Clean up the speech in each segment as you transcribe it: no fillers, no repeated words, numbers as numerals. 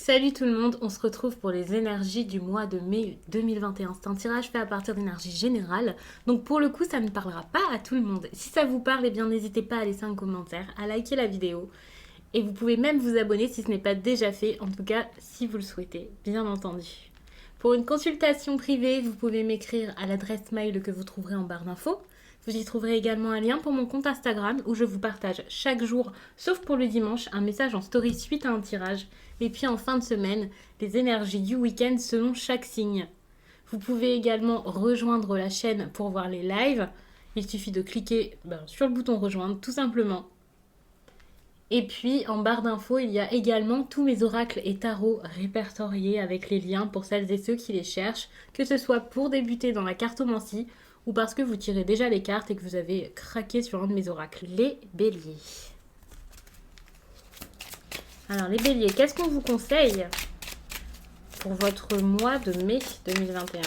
Salut tout le monde, on se retrouve pour les énergies du mois de mai 2021. C'est un tirage fait à partir d'énergie générale, donc pour le coup ça ne parlera pas à tout le monde. Si ça vous parle, eh bien n'hésitez pas à laisser un commentaire, à liker la vidéo, et vous pouvez même vous abonner si ce n'est pas déjà fait, en tout cas si vous le souhaitez, bien entendu. Pour une consultation privée, vous pouvez m'écrire à l'adresse mail que vous trouverez en barre d'infos. Vous y trouverez également un lien pour mon compte Instagram où je vous partage chaque jour, sauf pour le dimanche, un message en story suite à un tirage. Et puis en fin de semaine, les énergies du week-end selon chaque signe. Vous pouvez également rejoindre la chaîne pour voir les lives. Il suffit de cliquer sur le bouton rejoindre tout simplement. Et puis en barre d'infos, il y a également tous mes oracles et tarots répertoriés avec les liens pour celles et ceux qui les cherchent, que ce soit pour débuter dans la cartomancie ou parce que vous tirez déjà les cartes et que vous avez craqué sur un de mes oracles. Les béliers. Alors les béliers, qu'est-ce qu'on vous conseille pour votre mois de mai 2021 ?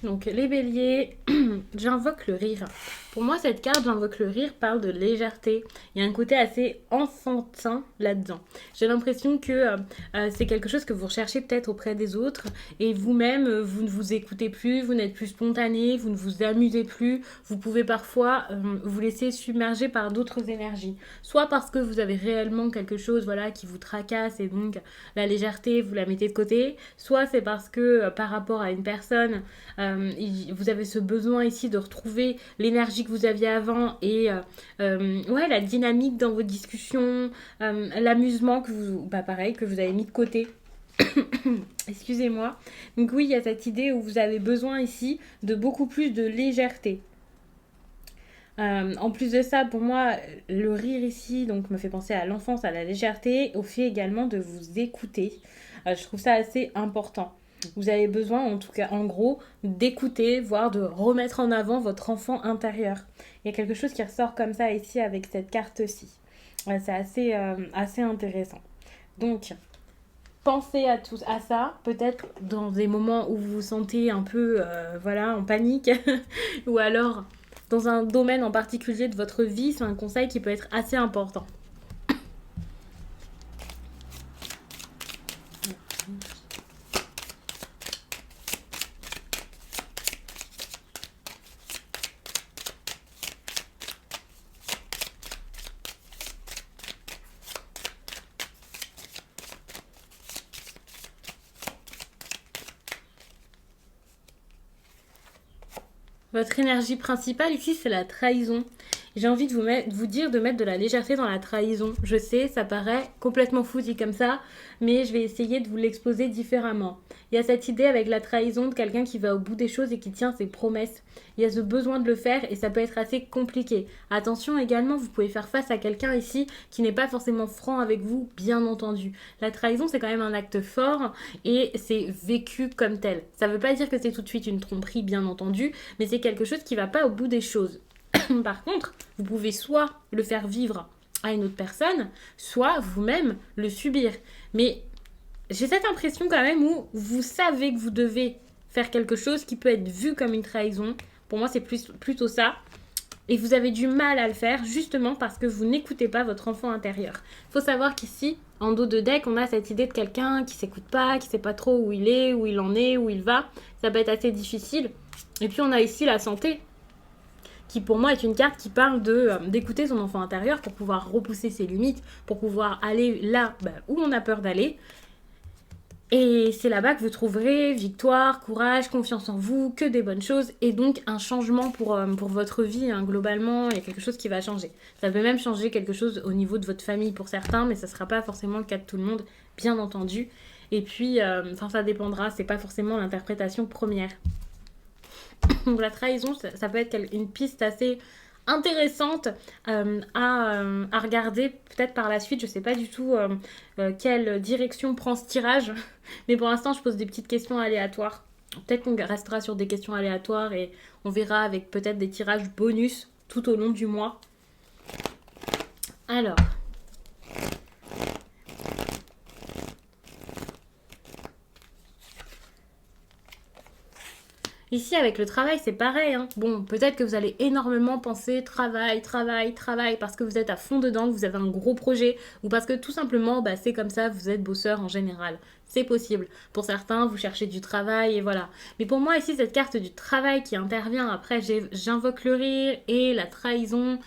Donc les béliers, j'invoque le rire. Pour moi, cette carte, j'invoque le rire, parle de légèreté. Il y a un côté assez enfantin là-dedans. J'ai l'impression que c'est quelque chose que vous recherchez peut-être auprès des autres et vous-même, vous ne vous écoutez plus, vous n'êtes plus spontané, vous ne vous amusez plus. Vous pouvez parfois vous laisser submerger par d'autres énergies. Soit parce que vous avez réellement quelque chose qui vous tracasse et donc la légèreté, vous la mettez de côté. Soit c'est parce que par rapport à une personne, vous avez ce besoin ici de retrouver l'énergie que vous aviez avant et la dynamique dans vos discussions, l'amusement que vous avez mis de côté. Excusez-moi. Donc oui, il y a cette idée où vous avez besoin ici de beaucoup plus de légèreté. En plus de ça, pour moi, le rire ici me fait penser à l'enfance, à la légèreté, au fait également de vous écouter. Je trouve ça assez important. Vous avez besoin, en tout cas, en gros, d'écouter, voire de remettre en avant votre enfant intérieur. Il y a quelque chose qui ressort comme ça ici avec cette carte-ci. C'est assez intéressant. Donc, pensez à ça, peut-être dans des moments où vous vous sentez un peu en panique, ou alors dans un domaine en particulier de votre vie, c'est un conseil qui peut être assez important. Votre énergie principale ici, c'est la trahison. J'ai envie de vous dire de mettre de la légèreté dans la trahison. Je sais, ça paraît complètement fou dit comme ça, mais je vais essayer de vous l'exposer différemment. Il y a cette idée avec la trahison de quelqu'un qui va au bout des choses et qui tient ses promesses. Il y a ce besoin de le faire et ça peut être assez compliqué. Attention également, vous pouvez faire face à quelqu'un ici qui n'est pas forcément franc avec vous, bien entendu. La trahison, c'est quand même un acte fort et c'est vécu comme tel. Ça ne veut pas dire que c'est tout de suite une tromperie, bien entendu, mais c'est quelque chose qui ne va pas au bout des choses. Par contre, vous pouvez soit le faire vivre à une autre personne, soit vous-même le subir. Mais j'ai cette impression quand même où vous savez que vous devez faire quelque chose qui peut être vu comme une trahison. Pour moi, c'est plutôt ça. Et vous avez du mal à le faire justement parce que vous n'écoutez pas votre enfant intérieur. Il faut savoir qu'ici, en dos de deck, on a cette idée de quelqu'un qui s'écoute pas, qui sait pas trop où il est, où il en est, où il va. Ça peut être assez difficile. Et puis on a ici la santé, qui pour moi est une carte qui parle d'écouter son enfant intérieur pour pouvoir repousser ses limites, pour pouvoir aller là où on a peur d'aller. Et c'est là-bas que vous trouverez victoire, courage, confiance en vous, que des bonnes choses et donc un changement pour votre vie globalement. Il y a quelque chose qui va changer. Ça peut même changer quelque chose au niveau de votre famille pour certains, mais ça ne sera pas forcément le cas de tout le monde, bien entendu. Et puis, ça dépendra, c'est pas forcément l'interprétation première. Donc la trahison, ça peut être une piste assez intéressante à regarder peut-être par la suite. Je sais pas du tout quelle direction prend ce tirage, mais pour l'instant je pose des petites questions aléatoires. Peut-être qu'on restera sur des questions aléatoires et on verra avec peut-être des tirages bonus tout au long du mois. Alors, ici, avec le travail, c'est pareil, hein. Bon, peut-être que vous allez énormément penser travail, travail, travail, parce que vous êtes à fond dedans, que vous avez un gros projet, ou parce que tout simplement, bah, c'est comme ça, vous êtes bosseur en général. C'est possible. Pour certains, vous cherchez du travail et voilà. Mais pour moi, ici, cette carte du travail qui intervient, après, j'invoque le rire et la trahison,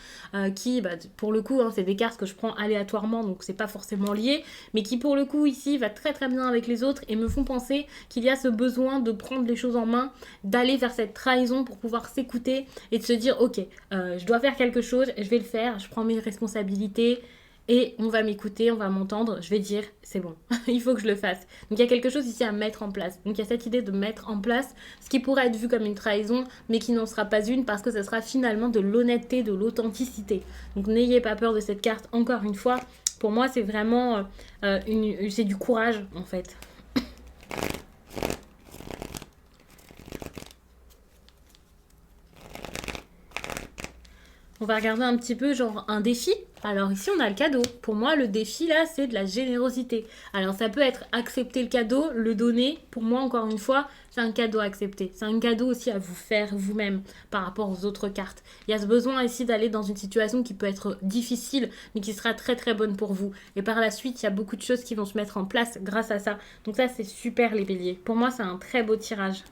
qui, bah, pour le coup, hein, c'est des cartes que je prends aléatoirement, donc c'est pas forcément lié, mais qui, pour le coup, ici, va très très bien avec les autres et me font penser qu'il y a ce besoin de prendre les choses en main, d'aller vers cette trahison pour pouvoir s'écouter et de se dire ok, je dois faire quelque chose, je vais le faire, je prends mes responsabilités et on va m'écouter, on va m'entendre, je vais dire c'est bon, il faut que je le fasse. Donc il y a quelque chose ici à mettre en place. Donc il y a cette idée de mettre en place ce qui pourrait être vu comme une trahison mais qui n'en sera pas une parce que ce sera finalement de l'honnêteté, de l'authenticité. Donc n'ayez pas peur de cette carte, encore une fois. Pour moi c'est vraiment c'est du courage en fait. On va regarder un petit peu genre un défi. Alors ici on a le cadeau. Pour moi le défi là c'est de la générosité. Alors ça peut être accepter le cadeau, le donner. Pour moi encore une fois c'est un cadeau à accepter. C'est un cadeau aussi à vous faire vous-même par rapport aux autres cartes. Il y a ce besoin ici d'aller dans une situation qui peut être difficile mais qui sera très très bonne pour vous. Et par la suite il y a beaucoup de choses qui vont se mettre en place grâce à ça. Donc ça c'est super les béliers. Pour moi c'est un très beau tirage.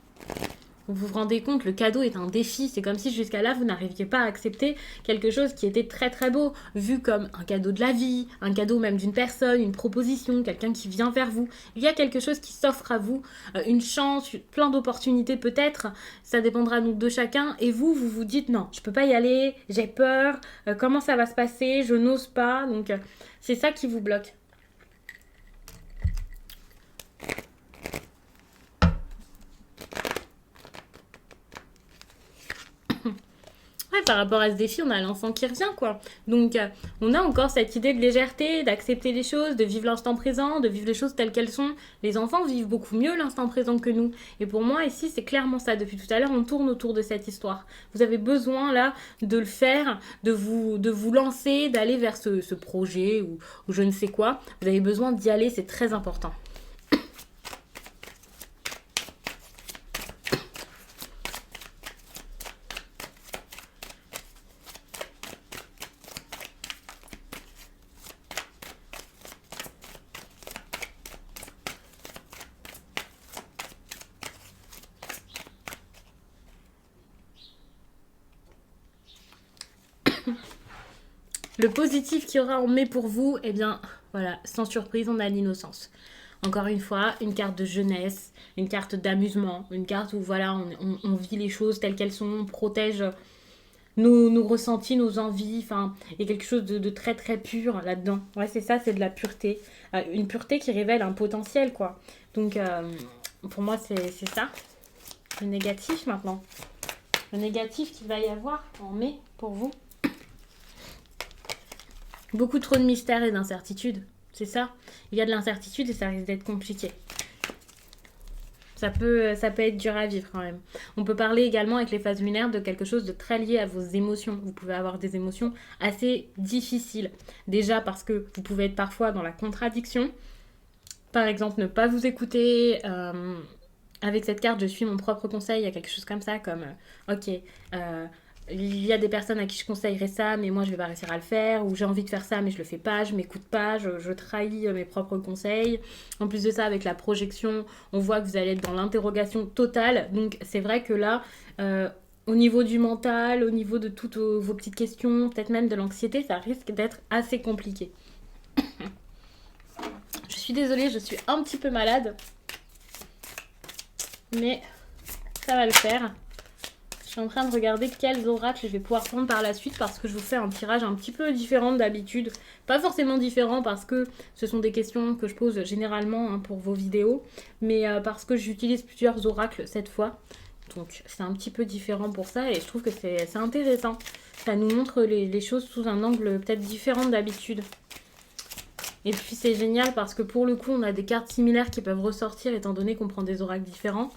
Vous vous rendez compte, le cadeau est un défi. C'est comme si jusqu'à là, vous n'arriviez pas à accepter quelque chose qui était très très beau, vu comme un cadeau de la vie, un cadeau même d'une personne, une proposition, quelqu'un qui vient vers vous. Il y a quelque chose qui s'offre à vous, une chance, plein d'opportunités peut-être. Ça dépendra donc de chacun. Et vous, vous vous dites non, je peux pas y aller, j'ai peur, comment ça va se passer, je n'ose pas. Donc c'est ça qui vous bloque. Ouais, par rapport à ce défi, on a l'enfant qui revient, quoi. Donc, on a encore cette idée de légèreté, d'accepter les choses, de vivre l'instant présent, de vivre les choses telles qu'elles sont. Les enfants vivent beaucoup mieux l'instant présent que nous. Et pour moi, ici, c'est clairement ça. Depuis tout à l'heure, on tourne autour de cette histoire. Vous avez besoin, là, de le faire, de vous lancer, d'aller vers ce projet ou je ne sais quoi. Vous avez besoin d'y aller, c'est très important. Le positif qu'il y aura en mai pour vous, eh bien, voilà, sans surprise, on a l'innocence. Encore une fois, une carte de jeunesse, une carte d'amusement, une carte où voilà, on vit les choses telles qu'elles sont, on protège nos ressentis, nos envies, enfin, il y a quelque chose de très très pur là-dedans. Ouais, c'est ça, c'est de la pureté. Une pureté qui révèle un potentiel, quoi. Donc, pour moi, c'est ça. Le négatif maintenant. Le négatif qu'il va y avoir en mai pour vous. Beaucoup trop de mystères et d'incertitudes. C'est ça. Il y a de l'incertitude et ça risque d'être compliqué. Ça peut être dur à vivre quand même. On peut parler également avec les phases lunaires de quelque chose de très lié à vos émotions. Vous pouvez avoir des émotions assez difficiles. Déjà parce que vous pouvez être parfois dans la contradiction. Par exemple, ne pas vous écouter. Avec cette carte, je suis mon propre conseil. Il y a quelque chose comme ça, comme ok, il y a des personnes à qui je conseillerais ça, mais moi je vais pas réussir à le faire, ou j'ai envie de faire ça, mais je le fais pas, je m'écoute pas, je trahis mes propres conseils. En plus de ça, avec la projection, on voit que vous allez être dans l'interrogation totale. Donc c'est vrai que là, au niveau du mental, au niveau de toutes vos petites questions, peut-être même de l'anxiété, ça risque d'être assez compliqué. Je suis désolée, je suis un petit peu malade, mais ça va le faire. Je suis en train de regarder quels oracles je vais pouvoir prendre par la suite parce que je vous fais un tirage un petit peu différent d'habitude. Pas forcément différent parce que ce sont des questions que je pose généralement pour vos vidéos, mais parce que j'utilise plusieurs oracles cette fois. Donc c'est un petit peu différent pour ça et je trouve que c'est intéressant. Ça nous montre les choses sous un angle peut-être différent d'habitude. Et puis c'est génial parce que pour le coup on a des cartes similaires qui peuvent ressortir étant donné qu'on prend des oracles différents.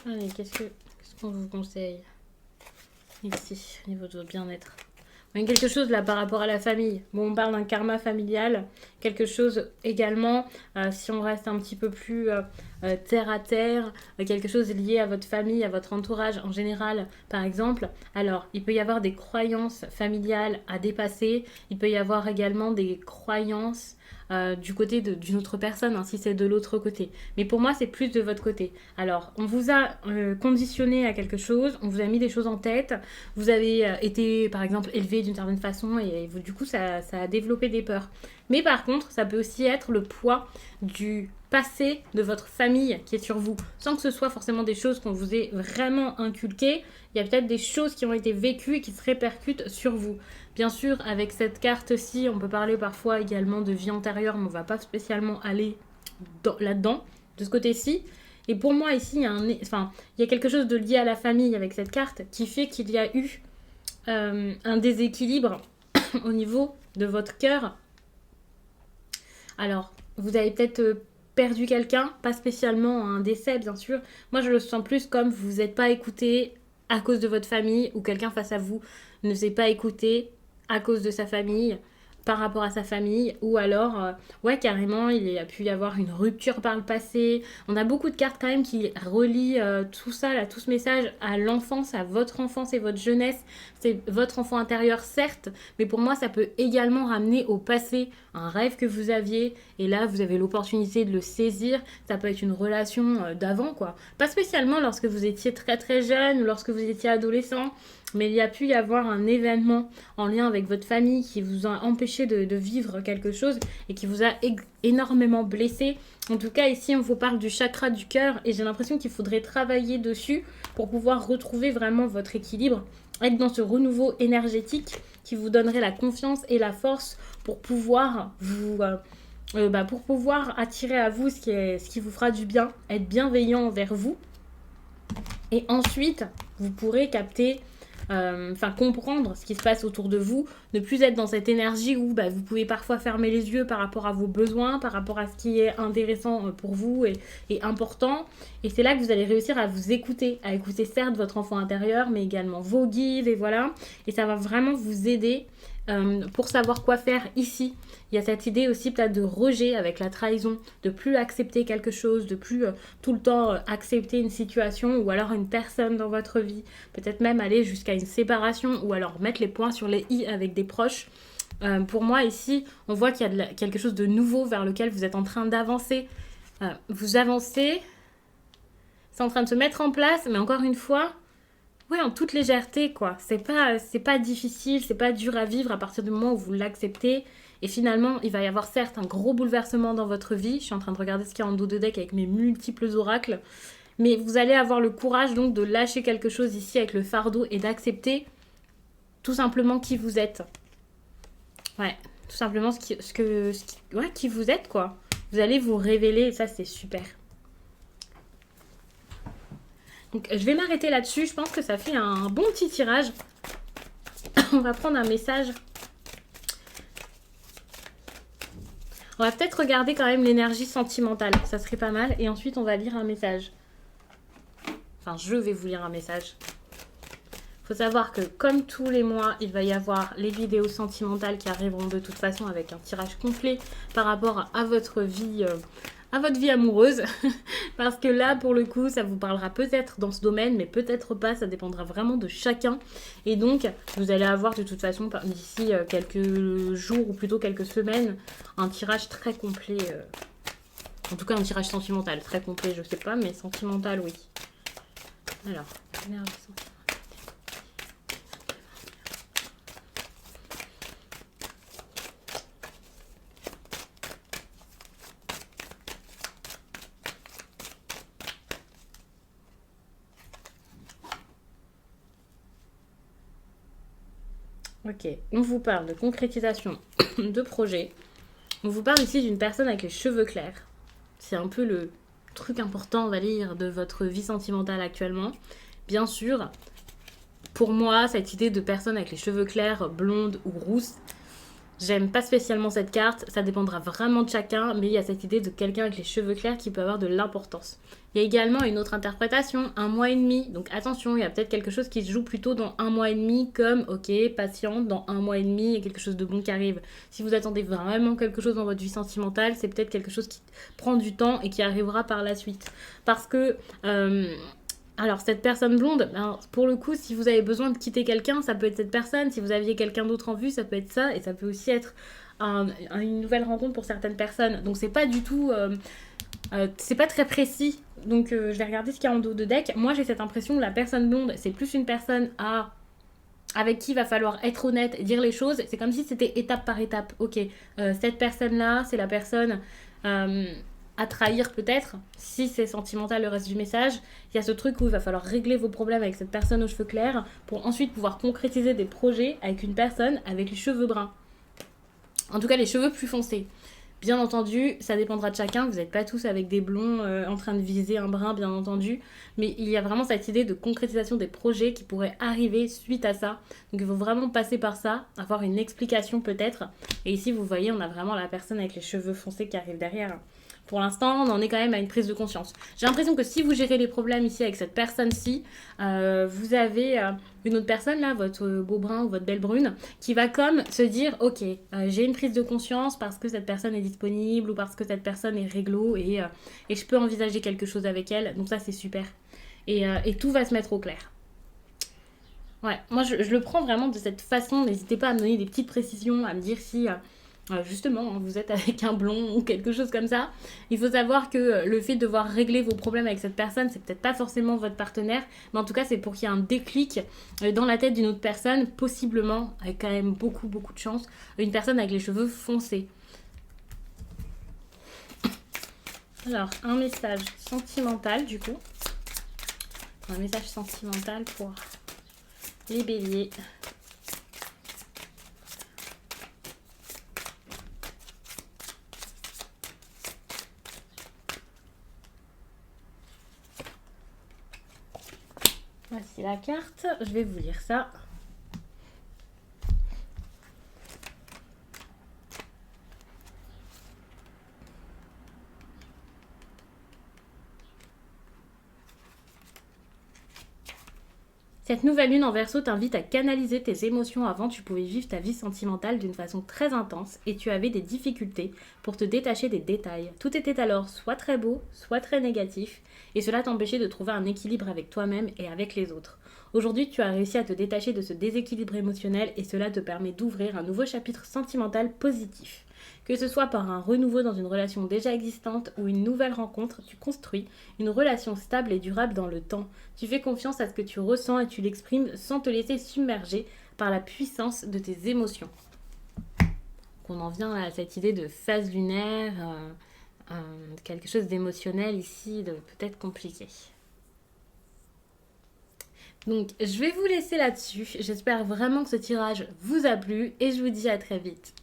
Allez, qu'est-ce qu'on vous conseille ici, au niveau de votre bien-être? Il y a quelque chose là par rapport à la famille. Bon, on parle d'un karma familial. Quelque chose également, si on reste un petit peu plus terre à terre, quelque chose lié à votre famille, à votre entourage en général, par exemple. Alors, il peut y avoir des croyances familiales à dépasser. Il peut y avoir également des croyances du côté d'une autre personne, hein, si c'est de l'autre côté. Mais pour moi, c'est plus de votre côté. Alors, on vous a conditionné à quelque chose, on vous a mis des choses en tête, vous avez été, par exemple, élevé d'une certaine façon et vous, du coup, ça a développé des peurs. Mais par contre, ça peut aussi être le poids du passé de votre famille qui est sur vous, sans que ce soit forcément des choses qu'on vous ait vraiment inculquées. Il y a peut-être des choses qui ont été vécues et qui se répercutent sur vous. Bien sûr, avec cette carte-ci, on peut parler parfois également de vie antérieure, mais on ne va pas spécialement aller là-dedans, de ce côté-ci. Et pour moi, ici, il y a quelque chose de lié à la famille avec cette carte qui fait qu'il y a eu un déséquilibre au niveau de votre cœur. Alors, vous avez peut-être perdu quelqu'un, pas spécialement un décès, bien sûr. Moi, je le sens plus comme vous n'êtes pas écouté à cause de votre famille ou quelqu'un face à vous ne s'est pas écouté à cause de sa famille, par rapport à sa famille, ou alors, ouais, carrément, il y a pu y avoir une rupture par le passé. On a beaucoup de cartes quand même qui relient tout ça, là, tout ce message à l'enfance, à votre enfance et votre jeunesse. C'est votre enfant intérieur, certes, mais pour moi, ça peut également ramener au passé un rêve que vous aviez, et là, vous avez l'opportunité de le saisir. Ça peut être une relation d'avant, quoi. Pas spécialement lorsque vous étiez très très jeune, ou lorsque vous étiez adolescent, mais il y a pu y avoir un événement en lien avec votre famille qui vous a empêché de vivre quelque chose et qui vous a énormément blessé. En tout cas, ici, on vous parle du chakra du cœur et j'ai l'impression qu'il faudrait travailler dessus pour pouvoir retrouver vraiment votre équilibre, être dans ce renouveau énergétique qui vous donnerait la confiance et la force pour pouvoir pour pouvoir attirer à vous ce qui vous fera du bien, être bienveillant envers vous. Et ensuite, vous pourrez capter comprendre ce qui se passe autour de vous, ne plus être dans cette énergie où vous pouvez parfois fermer les yeux par rapport à vos besoins, par rapport à ce qui est intéressant pour vous et important. Et c'est là que vous allez réussir à vous écouter, à écouter certes votre enfant intérieur, mais également vos guides, et voilà. Et ça va vraiment vous aider pour savoir quoi faire ici. Il y a cette idée aussi peut-être de rejet avec la trahison, de plus accepter quelque chose, de plus tout le temps accepter une situation ou alors une personne dans votre vie. Peut-être même aller jusqu'à une séparation ou alors mettre les points sur les i avec des proches. Pour moi ici, on voit qu'il y a quelque chose de nouveau vers lequel vous êtes en train d'avancer. Vous avancez, c'est en train de se mettre en place, mais encore une fois, ouais, en toute légèreté, quoi. C'est pas difficile, c'est pas dur à vivre à partir du moment où vous l'acceptez. Et finalement, il va y avoir certes un gros bouleversement dans votre vie. Je suis en train de regarder ce qu'il y a en dos de deck avec mes multiples oracles. Mais vous allez avoir le courage donc de lâcher quelque chose ici avec le fardeau et d'accepter tout simplement qui vous êtes. Ouais, tout simplement qui vous êtes, quoi. Vous allez vous révéler et ça, c'est super. Donc, je vais m'arrêter là-dessus. Je pense que ça fait un bon petit tirage. On va prendre un message. On va peut-être regarder quand même l'énergie sentimentale. Ça serait pas mal. Et ensuite, on va lire un message. Enfin, je vais vous lire un message. Il faut savoir que comme tous les mois, il va y avoir les vidéos sentimentales qui arriveront de toute façon avec un tirage complet par rapport à votre vie amoureuse. Parce que là, pour le coup, ça vous parlera peut-être dans ce domaine, mais peut-être pas. Ça dépendra vraiment de chacun. Et donc, vous allez avoir de toute façon, d'ici quelques jours ou plutôt quelques semaines, un tirage très complet. En tout cas, un tirage sentimental. Très complet, je sais pas, mais sentimental, oui. Alors, énergie sentimentale. Ok, on vous parle de concrétisation de projet. On vous parle ici d'une personne avec les cheveux clairs. C'est un peu le truc important, on va dire, de votre vie sentimentale actuellement. Bien sûr, pour moi, cette idée de personne avec les cheveux clairs, blonde ou rousse, J'aime pas spécialement cette carte, ça dépendra vraiment de chacun, mais il y a cette idée de quelqu'un avec les cheveux clairs qui peut avoir de l'importance. Il y a également une autre interprétation, un mois et demi. Donc attention, il y a peut-être quelque chose qui se joue plutôt dans un mois et demi, comme, ok, patiente, dans un mois et demi, il y a quelque chose de bon qui arrive. Si vous attendez vraiment quelque chose dans votre vie sentimentale, c'est peut-être quelque chose qui prend du temps et qui arrivera par la suite. Parce que alors, cette personne blonde, ben, pour le coup, si vous avez besoin de quitter quelqu'un, ça peut être cette personne. Si vous aviez quelqu'un d'autre en vue, ça peut être ça. Et ça peut aussi être une nouvelle rencontre pour certaines personnes. Donc, c'est pas du tout. C'est pas très précis. Donc, je vais regarder ce qu'il y a en dos de deck. Moi, j'ai cette impression que la personne blonde, c'est plus une personne avec qui il va falloir être honnête et dire les choses. C'est comme si c'était étape par étape. Ok, cette personne-là, c'est la personne à trahir peut-être, si c'est sentimental le reste du message. Il y a ce truc où il va falloir régler vos problèmes avec cette personne aux cheveux clairs pour ensuite pouvoir concrétiser des projets avec une personne avec les cheveux bruns. En tout cas, les cheveux plus foncés. Bien entendu, ça dépendra de chacun. Vous n'êtes pas tous avec des blonds en train de viser un brun, bien entendu. Mais il y a vraiment cette idée de concrétisation des projets qui pourraient arriver suite à ça. Donc il faut vraiment passer par ça, avoir une explication peut-être. Et ici, vous voyez, on a vraiment la personne avec les cheveux foncés qui arrive derrière. Pour l'instant, on en est quand même à une prise de conscience. J'ai l'impression que si vous gérez les problèmes ici avec cette personne-ci, vous avez une autre personne, là, votre beau brun ou votre belle brune, qui va comme se dire, ok, j'ai une prise de conscience parce que cette personne est disponible ou parce que cette personne est réglo et je peux envisager quelque chose avec elle. Donc ça, c'est super. Et tout va se mettre au clair. Ouais, moi je le prends vraiment de cette façon. N'hésitez pas à me donner des petites précisions, à me dire si justement vous êtes avec un blond ou quelque chose comme ça. Il faut savoir que le fait de devoir régler vos problèmes avec cette personne, c'est peut-être pas forcément votre partenaire, mais en tout cas c'est pour qu'il y ait un déclic dans la tête d'une autre personne, possiblement, avec quand même beaucoup beaucoup de chance, une personne avec les cheveux foncés. Alors, un message sentimental du coup. Un message sentimental pour les béliers. Voici la carte, je vais vous lire ça. Cette nouvelle lune en Verseau t'invite à canaliser tes émotions. Avant, tu pouvais vivre ta vie sentimentale d'une façon très intense et tu avais des difficultés pour te détacher des détails. Tout était alors soit très beau, soit très négatif et cela t'empêchait de trouver un équilibre avec toi-même et avec les autres. Aujourd'hui, tu as réussi à te détacher de ce déséquilibre émotionnel et cela te permet d'ouvrir un nouveau chapitre sentimental positif. Que ce soit par un renouveau dans une relation déjà existante ou une nouvelle rencontre, tu construis une relation stable et durable dans le temps. Tu fais confiance à ce que tu ressens et tu l'exprimes sans te laisser submerger par la puissance de tes émotions. On en vient à cette idée de phase lunaire, quelque chose d'émotionnel ici, de peut-être compliqué. Donc, je vais vous laisser là-dessus. J'espère vraiment que ce tirage vous a plu et je vous dis à très vite.